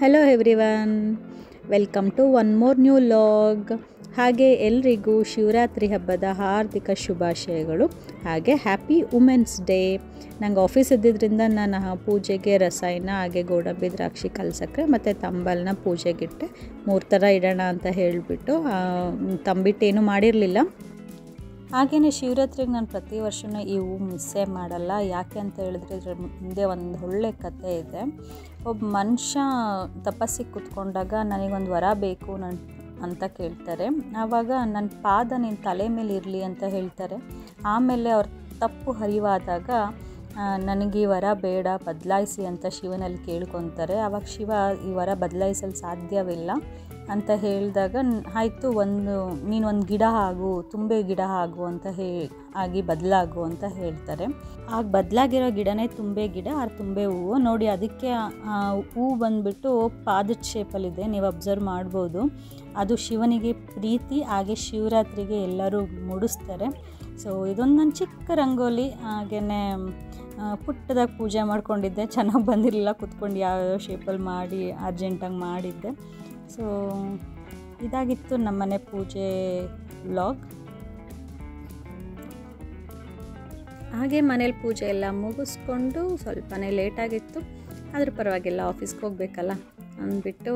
Hello everyone, welcome to one more new vlog. ಹಾಗೆ ಎಲ್ರಿಗೂ ಶಿವರಾತ್ರಿ ಹಬ್ಬದ ಹಾರ್ದಿಕ ಶುಭಾಶಯಗಳು. ಹಾಗೆ ಹ್ಯಾಪಿ ವುಮೆನ್ಸ್ ಡೇ. ನಂಗೆ ಆಫೀಸ್ ಇದ್ದಿದ್ದರಿಂದ ನಾನು ಪೂಜೆಗೆ ರಸಾಯನ ಹಾಗೆ ಗೋಡಂಬಿ ದ್ರಾಕ್ಷಿ ಕಲ್ಸಕ್ಕೆ ಮತ್ತು ತಂಬಲನ್ನ ಪೂಜೆಗಿಟ್ಟೆ. 3 ಥರ ಇಡೋಣ ಅಂತ ಹೇಳಿಬಿಟ್ಟು ತಂಬಿಟ್ಟೇನು ಮಾಡಿರಲಿಲ್ಲ. ಹಾಗೆಯೇ ಶಿವರಾತ್ರಿಗೆ ನಾನು ಪ್ರತಿ ವರ್ಷವೂ ಈ ಹೂವು ಮಿಸ್ಸೇ ಮಾಡಲ್ಲ. ಯಾಕೆ ಅಂತ ಹೇಳಿದ್ರೆ ಇದ್ರ ಹಿಂದೆ ಒಂದು ಒಳ್ಳೆ ಕಥೆ ಇದೆ. ಒಬ್ಬ ಮನುಷ್ಯ ತಪಸ್ಸಿಗೆ ಕೂತ್ಕೊಂಡಾಗ ನನಗೊಂದು ವರ ಬೇಕು ಅಂತ ಕೇಳ್ತಾರೆ. ಆವಾಗ ನನ್ನ ಪಾದ ನಿನ್ನ ತಲೆ ಮೇಲೆ ಇರಲಿ ಅಂತ ಹೇಳ್ತಾರೆ. ಆಮೇಲೆ ಅವ್ರ ತಪ್ಪು ಅರಿವಾದಾಗ ನನಗೆ ಈ ವರ ಬೇಡ, ಬದಲಾಯಿಸಿ ಅಂತ ಶಿವನಲ್ಲಿ ಕೇಳ್ಕೊತಾರೆ. ಆವಾಗ ಶಿವ ಈ ವರ ಬದಲಾಯಿಸಲು ಸಾಧ್ಯವಿಲ್ಲ ಅಂತ ಹೇಳಿದಾಗ ಆಯಿತು, ನೀನು ಒಂದು ಗಿಡ ಆಗು, ತುಂಬೆ ಗಿಡ ಆಗು ಅಂತ ಆಗಿ ಬದಲಾಗು ಅಂತ ಹೇಳ್ತಾರೆ. ಆಗ ಬದಲಾಗಿರೋ ಗಿಡನೇ ತುಂಬೆ ಗಿಡ, ಆ ತುಂಬೆ ಹೂವು ನೋಡಿ. ಅದಕ್ಕೆ ಹೂವು ಬಂದುಬಿಟ್ಟು ಪಾದದ ಶೇಪಲ್ಲಿದೆ, ನೀವು ಅಬ್ಸರ್ವ್ ಮಾಡ್ಬೋದು. ಅದು ಶಿವನಿಗೆ ಪ್ರೀತಿ. ಹಾಗೆ ಶಿವರಾತ್ರಿಗೆ ಎಲ್ಲರೂ ಮುಡಿಸ್ತಾರೆ. ಸೊ ಇದೊಂದು ನನ್ನ ಚಿಕ್ಕ ರಂಗೋಲಿ. ಹಾಗೆಯೇ ಪುಟ್ಟದಾಗಿ ಪೂಜೆ ಮಾಡ್ಕೊಂಡಿದ್ದೆ, ಚೆನ್ನಾಗಿ ಬಂದಿರಲಿಲ್ಲ. ಕುತ್ಕೊಂಡು ಯಾವ್ಯಾವ ಶೇಪಲ್ಲಿ ಮಾಡಿ ಅರ್ಜೆಂಟಾಗಿ ಮಾಡಿದ್ದೆ. ಸೊ ಇದಾಗಿತ್ತು ನಮ್ಮನೆ ಪೂಜೆ ವ್ಲಾಗ್. ಹಾಗೆ ಮನೇಲಿ ಪೂಜೆ ಎಲ್ಲ ಮುಗಿಸ್ಕೊಂಡು ಸ್ವಲ್ಪನೇ ಲೇಟಾಗಿತ್ತು, ಆದರೂ ಪರವಾಗಿಲ್ಲ, ಆಫೀಸ್ಗೆ ಹೋಗಬೇಕಲ್ಲ ಅಂದ್ಬಿಟ್ಟು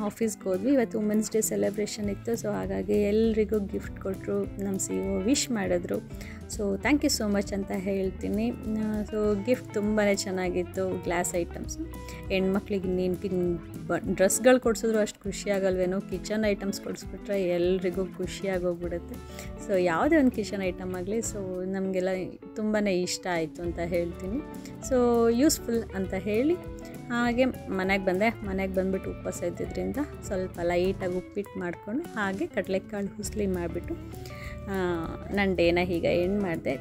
ಆಫೀಸ್ಗೆ ಹೋದ್ವಿ. ಇವತ್ತು ವುಮೆನ್ಸ್ ಡೇ ಸೆಲೆಬ್ರೇಷನ್ ಇತ್ತು. ಸೊ ಹಾಗಾಗಿ ಎಲ್ರಿಗೂ ಗಿಫ್ಟ್ ಕೊಟ್ಟರು, ನಮ್ಮ CEO ವಿಶ್ ಮಾಡಿದ್ರು. So thank you so much ಅಂತ ಹೇಳ್ತೀನಿ. ಸೊ ಗಿಫ್ಟ್ ತುಂಬಾ ಚೆನ್ನಾಗಿತ್ತು. ಗ್ಲಾಸ್ ಐಟಮ್ಸು, ಹೆಣ್ಮಕ್ಳಿಗೆ ಡ್ರೆಸ್ಗಳು ಕೊಡಿಸಿದ್ರು ಅಷ್ಟು ಖುಷಿಯಾಗಲ್ವೇನೋ, ಕಿಚನ್ ಐಟಮ್ಸ್ ಕೊಡಿಸ್ಬಿಟ್ರೆ ಎಲ್ರಿಗೂ ಖುಷಿಯಾಗೋಗ್ಬಿಡುತ್ತೆ. ಸೊ ಯಾವುದೇ ಒಂದು ಕಿಚನ್ ಐಟಮ್ ಆಗಲಿ, ಸೊ ನಮಗೆಲ್ಲ ತುಂಬಾ ಇಷ್ಟ ಆಯಿತು ಅಂತ ಹೇಳ್ತೀನಿ. ಸೊ ಯೂಸ್ಫುಲ್ ಅಂತ ಹೇಳಿ ಹಾಗೆ ಮನೆಗೆ ಬಂದುಬಿಟ್ಟು ಉಪವಾಸ ಇದ್ದಿದ್ದರಿಂದ ಸ್ವಲ್ಪ ಲೈಟಾಗಿ ಉಪ್ಪಿಟ್ಟು ಮಾಡಿಕೊಂಡು ಹಾಗೆ ಕಡಲೆಕಾಳು ಹುಸ್ಲಿ ಮಾಡಿಬಿಟ್ಟು ನನ್ನ ಡೇನ ಹೀಗೆ ಎಂಡ್ ಮಾಡಿದೆ.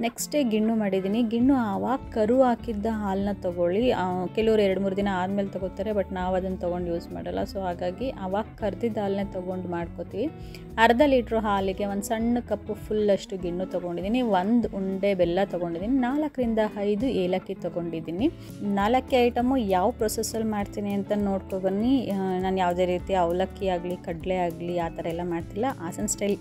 ನೆಕ್ಸ್ಟ್ ಡೇ ಗಿಣ್ಣು ಮಾಡಿದ್ದೀನಿ. ಗಿಣ್ಣು ಆವಾಗ ಕರು ಹಾಕಿದ್ದ ಹಾಲನ್ನ ತೊಗೊಳ್ಳಿ. ಕೆಲವರು 2-3 ದಿನ ಆದಮೇಲೆ ತೊಗೋತಾರೆ, ಬಟ್ ನಾವು ಅದನ್ನು ತೊಗೊಂಡು ಯೂಸ್ ಮಾಡಲ್ಲ. ಸೊ ಹಾಗಾಗಿ ಆವಾಗ ಕರೆದಿದ್ದ ಹಾಲನ್ನೇ ತೊಗೊಂಡು ಮಾಡ್ಕೋತೀವಿ. ಅರ್ಧ ಲೀಟ್ರ್ ಹಾಲಿಗೆ ಒಂದು ಸಣ್ಣ ಕಪ್ಪು ಫುಲ್ಲಷ್ಟು ಗಿಣ್ಣು ತೊಗೊಂಡಿದ್ದೀನಿ. 1 ಉಂಡೆ ಬೆಲ್ಲ ತೊಗೊಂಡಿದ್ದೀನಿ. 4ರಿಂದ 5 ಏಲಕ್ಕಿ ತೊಗೊಂಡಿದ್ದೀನಿ. 4 ಐಟಮು ಯಾವ ಪ್ರೊಸೆಸಲ್ಲಿ ಮಾಡ್ತೀನಿ ಅಂತ ನೋಡ್ಕೊಬನ್ನಿ. ನಾನು ಯಾವುದೇ ರೀತಿ ಅವಲಕ್ಕಿ ಆಗಲಿ ಕಡಲೆ ಆಗಲಿ ಆ ಥರ ಎಲ್ಲ ಮಾಡ್ತಿಲ್ಲ. ಹಾಸನ ಸ್ಟೈಲ್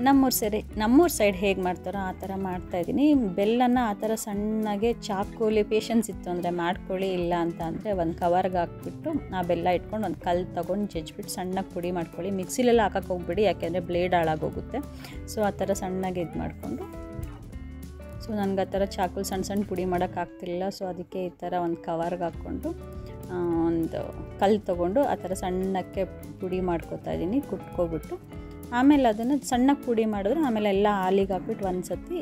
ನಮ್ಮೂರ ಸೈಡ್ ಹೇಗೆ ಮಾಡ್ತಾರೋ ಆ ಥರ ಮಾಡ್ತಾಯಿದ್ದೀನಿ. ಬೆಲ್ಲನ ಆ ಥರ ಸಣ್ಣಗೆ ಚಾಕುಲಿ ಪೇಷನ್ಸ್ ಇತ್ತು ಅಂದರೆ ಮಾಡ್ಕೊಳ್ಳಿ, ಇಲ್ಲ ಅಂತ ಅಂದರೆ ಒಂದು ಕವರ್ಗೆ ಹಾಕ್ಬಿಟ್ಟು ಆ ಬೆಲ್ಲ ಇಟ್ಕೊಂಡು ಒಂದು ಕಲ್ಲು ತೊಗೊಂಡು ಜಜ್ಜಿಬಿಟ್ಟು ಸಣ್ಣಗೆ ಪುಡಿ ಮಾಡ್ಕೊಳ್ಳಿ. ಮಿಕ್ಸಿಲೆಲ್ಲ ಹಾಕಕ್ಕೆ ಹೋಗ್ಬಿಡಿ, ಯಾಕೆಂದರೆ ಬ್ಲೇಡ್ ಹಾಳಾಗೋಗುತ್ತೆ. ಸೊ ಆ ಥರ ಸಣ್ಣಗೆ ಇದು ಮಾಡಿಕೊಂಡು, ಸೊ ನನಗೆ ಆ ಥರ ಚಾಕುಲಿ ಸಣ್ಣ ಪುಡಿ ಮಾಡೋಕ್ಕಾಗ್ತಿಲ್ಲ. ಸೊ ಅದಕ್ಕೆ ಈ ಥರ ಒಂದು ಕವರ್ಗೆ ಹಾಕ್ಕೊಂಡು ಒಂದು ಕಲ್ಲು ತೊಗೊಂಡು ಆ ಥರ ಸಣ್ಣಕ್ಕೆ ಪುಡಿ ಮಾಡ್ಕೊತಾ ಇದ್ದೀನಿ, ಕುಟ್ಕೊಬಿಟ್ಟು. ಆಮೇಲೆ ಅದನ್ನು ಸಣ್ಣಗೆ ಪುಡಿ ಮಾಡಿದ್ರೆ ಆಮೇಲೆ ಎಲ್ಲ ಹಾಲಿಗೆ ಹಾಕ್ಬಿಟ್ಟು ಒಂದು ಸತಿ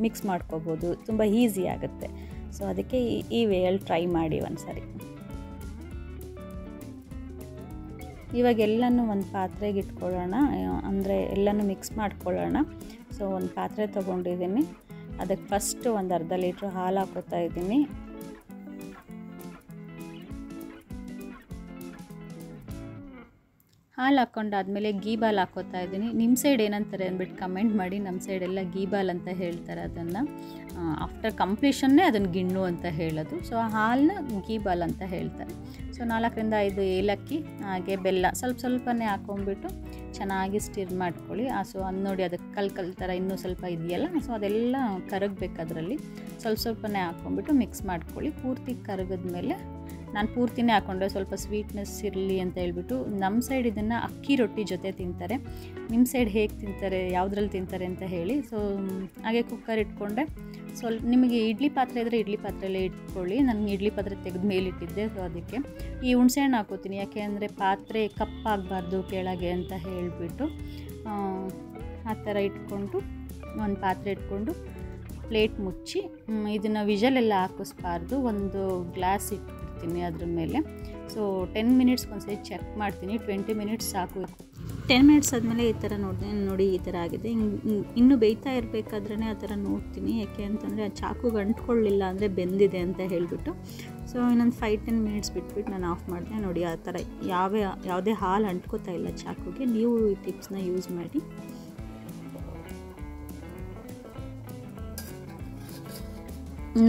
ಮಿಕ್ಸ್ ಮಾಡ್ಕೋಬೋದು. ತುಂಬ ಈಸಿ ಆಗುತ್ತೆ. ಸೊ ಅದಕ್ಕೆ ಈ ವೇಯಲ್ಲಿ ಟ್ರೈ ಮಾಡಿ ಒಂದು ಸರಿ. ಇವಾಗ ಎಲ್ಲನೂ ಒಂದು ಪಾತ್ರೆಗೆ ಇಟ್ಕೊಳ್ಳೋಣ, ಅಂದರೆ ಎಲ್ಲನೂ ಮಿಕ್ಸ್ ಮಾಡ್ಕೊಳ್ಳೋಣ. ಸೊ ಒಂದು ಪಾತ್ರೆ ತೊಗೊಂಡಿದ್ದೀನಿ, ಅದಕ್ಕೆ ಫಸ್ಟ್ ಒಂದು ಅರ್ಧ ಲೀಟ್ರ್ ಹಾಲು ಹಾಕೋತಾ ಇದ್ದೀನಿ. ಹಾಲು ಹಾಕ್ಕೊಂಡಾದ್ಮೇಲೆ ಗೀಬಾಲ್ ಹಾಕೋತಾ ಇದ್ದೀನಿ. ನಿಮ್ಮ ಸೈಡ್ ಏನಂತಾರೆ ಅಂದ್ಬಿಟ್ಟು ಕಮೆಂಟ್ ಮಾಡಿ. ನಮ್ಮ ಸೈಡೆಲ್ಲ ಗೀಬಾಲ್ ಅಂತ ಹೇಳ್ತಾರೆ ಅದನ್ನು. ಆಫ್ಟರ್ ಕಂಪ್ಲೀಷನ್ನೇ ಅದನ್ನು ಗಿಣ್ಣು ಅಂತ ಹೇಳೋದು. ಸೊ ಆ ಹಾಲನ್ನ ಗೀಬಾಲ್ ಅಂತ ಹೇಳ್ತಾರೆ. ಸೊ 4ರಿಂದ 5 ಏಲಕ್ಕಿ ಹಾಗೆ ಬೆಲ್ಲ ಸ್ವಲ್ಪನೇ ಹಾಕ್ಕೊಂಡ್ಬಿಟ್ಟು ಚೆನ್ನಾಗಿ ಸ್ಟಿರ್ ಮಾಡ್ಕೊಳ್ಳಿ. ಸೊ ಅದು ನೋಡಿ, ಅದಕ್ಕೆ ಕಲ್ ಥರ ಇನ್ನೂ ಸ್ವಲ್ಪ ಇದೆಯಲ್ಲ, ಸೊ ಅದೆಲ್ಲ ಕರಗಬೇಕು. ಅದರಲ್ಲಿ ಸ್ವಲ್ಪನೇ ಹಾಕ್ಕೊಂಡ್ಬಿಟ್ಟು ಮಿಕ್ಸ್ ಮಾಡ್ಕೊಳ್ಳಿ. ಪೂರ್ತಿ ಕರಗಿದ್ಮೇಲೆ ನಾನು ಪೂರ್ತಿನೇ ಹಾಕ್ಕೊಂಡೆ, ಸ್ವಲ್ಪ ಸ್ವೀಟ್ನೆಸ್ ಇರಲಿ ಅಂತ ಹೇಳ್ಬಿಟ್ಟು. ನಮ್ಮ ಸೈಡ್ ಇದನ್ನು ಅಕ್ಕಿ ರೊಟ್ಟಿ ಜೊತೆ ತಿಂತಾರೆ. ನಿಮ್ಮ ಸೈಡ್ ಹೇಗೆ ತಿಂತಾರೆ, ಯಾವುದ್ರಲ್ಲಿ ತಿಂತಾರೆ ಅಂತ ಹೇಳಿ. ಸೊ ಹಾಗೆ ಕುಕ್ಕರ್ ಇಟ್ಕೊಂಡೆ. ಸ್ವಲ್ಪ ನಿಮಗೆ ಇಡ್ಲಿ ಪಾತ್ರೆ ಇದ್ದರೆ ಇಡ್ಲಿ ಪಾತ್ರೆಯಲ್ಲೇ ಇಟ್ಕೊಳ್ಳಿ. ನನಗೆ ಇಡ್ಲಿ ಪಾತ್ರೆ ತೆಗೆದು ಮೇಲಿಟ್ಟಿದ್ದೆ. ಸೊ ಅದಕ್ಕೆ ಈ ಹುಣಸೆಹಣ್ಣು ಹಾಕೋತೀನಿ, ಯಾಕೆ ಅಂದರೆ ಪಾತ್ರೆ ಕಪ್ಪಾಗಬಾರ್ದು ಕೆಳಗೆ ಅಂತ ಹೇಳಿಬಿಟ್ಟು. ಆ ಥರ ಇಟ್ಕೊಂಡು ಒಂದು ಪಾತ್ರೆ ಇಟ್ಕೊಂಡು ಪ್ಲೇಟ್ ಮುಚ್ಚಿ ಇದನ್ನು ವಿಷಲೆಲ್ಲ ಹಾಕಿಸ್ಬಾರ್ದು. ಒಂದು ಗ್ಲಾಸ್ ಇಟ್ಬಿಡ್ತೀನಿ ಅದ್ರ ಮೇಲೆ. ಸೊ 10 ಮಿನಿಟ್ಸ್ಗೆ ಒಂದ್ಸರಿ ಚೆಕ್ ಮಾಡ್ತೀನಿ. 20 ಮಿನಿಟ್ಸ್ ಸಾಕು. 10 ಮಿನಿಟ್ಸ್ ಆದಮೇಲೆ ಈ ಥರ ನೋಡಿ ಈ ಥರ ಆಗಿದೆ. ಇನ್ನೂ ಬೇಯ್ತಾ ಇರಬೇಕಾದ್ರೇ ಆ ಥರ ನೋಡ್ತೀನಿ, ಯಾಕೆ ಅಂತಂದರೆ ಆ ಚಾಕುಗೆ ಅಂಟ್ಕೊಳ್ಳಿಲ್ಲ ಅಂದರೆ ಬೆಂದಿದೆ ಅಂತ ಹೇಳಿಬಿಟ್ಟು. ಸೊ ಇನ್ನೊಂದು 5-10 ಮಿನಿಟ್ಸ್ ಬಿಟ್ಬಿಟ್ಟು ನಾನು ಆಫ್ ಮಾಡಿದೆ. ನೋಡಿ ಆ ಥರ ಯಾವುದೇ ಹಾಲು ಅಂಟ್ಕೋತಾ ಇಲ್ಲ ಚಾಕುಗೆ. ನೀವು ಈ ಟಿಪ್ಸ್ನ ಯೂಸ್ ಮಾಡಿ.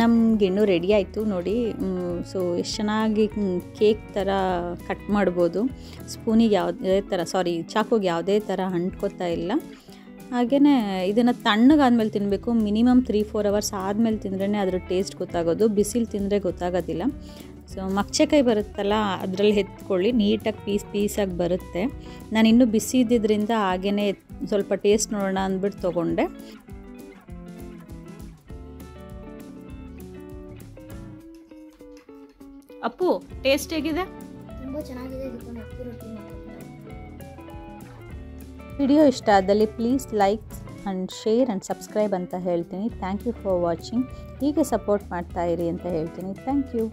ನಮ್ಗೆ ಇನ್ನೂ ರೆಡಿ ಆಯಿತು ನೋಡಿ. ಸೊ ಎಷ್ಟು ಚೆನ್ನಾಗಿ ಕೇಕ್ ಥರ ಕಟ್ ಮಾಡ್ಬೋದು. ಸ್ಪೂನಿಗೆ ಯಾವುದೇ ಥರ ಚಾಕುಗೆ ಯಾವುದೇ ಥರ ಅಂಟ್ಕೋತಾ ಇಲ್ಲ. ಹಾಗೆಯೇ ಇದನ್ನು ತಣ್ಣಗಾದ್ಮೇಲೆ ತಿನ್ನಬೇಕು. ಮಿನಿಮಮ್ 3-4 ಅವರ್ಸ್ ಆದಮೇಲೆ ತಿಂದ್ರೇ ಅದ್ರ ಟೇಸ್ಟ್ ಗೊತ್ತಾಗೋದು. ಬಿಸಿಲು ತಿಂದರೆ ಗೊತ್ತಾಗೋದಿಲ್ಲ. ಸೊ ಮಗ್ಚೆಕಾಯಿ ಬರುತ್ತಲ್ಲ, ಅದರಲ್ಲಿ ಎತ್ಕೊಳ್ಳಿ, ನೀಟಾಗಿ ಪೀಸಾಗಿ ಬರುತ್ತೆ. ನಾನು ಇನ್ನೂ ಬಿಸಿ ಇದ್ದಿದ್ದರಿಂದ ಹಾಗೇ ಸ್ವಲ್ಪ ಟೇಸ್ಟ್ ನೋಡೋಣ ಅಂದ್ಬಿಟ್ಟು ತೊಗೊಂಡೆ. ಅಪ್ಪು, ಟೇಸ್ಟ್ ಹೇಗಿದೆ? ತುಂಬ ಚೆನ್ನಾಗಿದೆ. ಅಕ್ಕಿ ರೊಟ್ಟಿ ವಿಡಿಯೋ ಇಷ್ಟ ಆದಲ್ಲಿ please like and share and subscribe ಅಂತ ಹೇಳ್ತೀನಿ. Thank you for watching. ಹೀಗೆ ಸಪೋರ್ಟ್ ಮಾಡ್ತಾಯಿರಿ ಅಂತ ಹೇಳ್ತೀನಿ. Thank you.